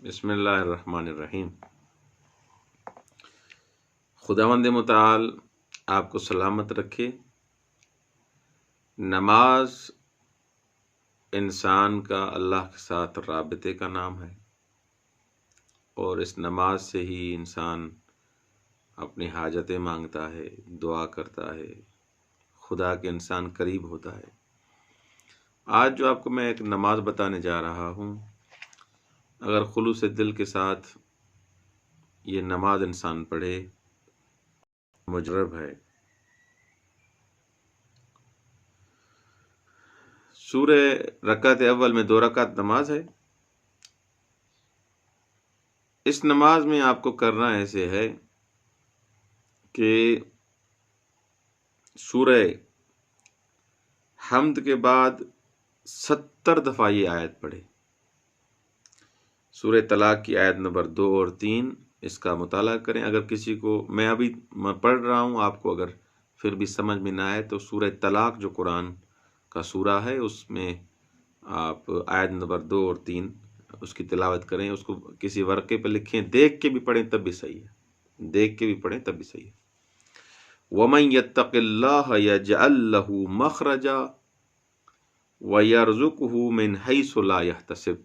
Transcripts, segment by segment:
بسم اللہ الرحمن الرحیم۔ خداوند متعال آپ کو سلامت رکھے۔ نماز انسان کا اللہ کے ساتھ رابطے کا نام ہے، اور اس نماز سے ہی انسان اپنی حاجتیں مانگتا ہے، دعا کرتا ہے، خدا کے انسان قریب ہوتا ہے۔ آج جو آپ کو میں ایک نماز بتانے جا رہا ہوں، اگر خلوص دل کے ساتھ یہ نماز انسان پڑھے مجرب ہے۔ سورہ رکعت اول میں 2 رکعت نماز ہے۔ اس نماز میں آپ کو کرنا ایسے ہے کہ سورہ حمد کے بعد 70 دفعہ یہ آیت پڑھے۔ سورہ طلاق کی آیت نمبر 2 اور 3 اس کا مطالعہ کریں۔ اگر کسی کو میں ابھی پڑھ رہا ہوں، آپ کو اگر پھر بھی سمجھ میں نہ آئے تو سورہ طلاق جو قرآن کا سورہ ہے اس میں آپ آیت نمبر 2 اور 3 اس کی تلاوت کریں، اس کو کسی ورقے پہ لکھیں، دیکھ کے بھی پڑھیں تب بھی صحیح ہے، دیکھ کے بھی پڑھیں تب بھی صحیح ہے۔ وَمَن يَتَّقِ اللَّهَ يَجْعَل لَّهُ مَخْرَجًا وَيَرْزُقْهُ مِنْ حَيْثُ لَا يَحْتَسِبُ۔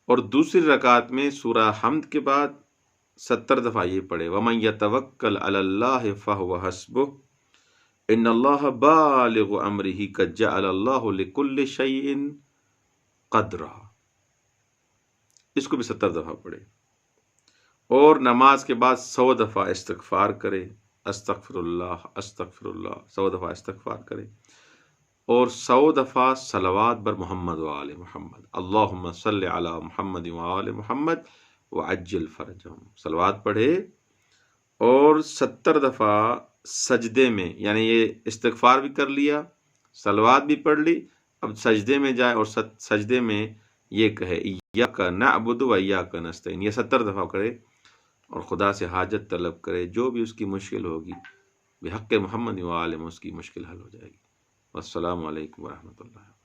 اور دوسری رکعت میں سورہ حمد کے بعد 70 دفعہ یہ پڑھے، وَمَن يَتَوَكَّلْ عَلَى اللَّهِ فَهُوَ حَسْبُهُ إِنَّ اللَّهَ بَالِغُ أَمْرِهِ قَدْ جَعَلَ اللَّهُ لِكُلِّ شَيْءٍ قَدْرًا۔ اس کو بھی 70 دفعہ پڑھے، اور نماز کے بعد 100 دفعہ استغفار کرے، استغفر اللہ استغفر اللہ، 100 دفعہ استغفار کرے، اور 100 دفعہ صلوات بر محمد و آل محمد، اللہم صلی علی محمد و آل محمد وعجل فرجہم، صلوات پڑھے، اور 70 دفعہ سجدے میں، یعنی یہ استغفار بھی کر لیا، صلوات بھی پڑھ لی، اب سجدے میں جائے اور سجدے میں یہ کہے ایاک نعبد و ایاک نستعین، یہ 70 دفعہ کرے اور خدا سے حاجت طلب کرے، جو بھی اس کی مشکل ہوگی بحق محمد و آل اس کی مشکل حل ہو جائے گی۔ والسلام علیکم ورحمۃ اللہ۔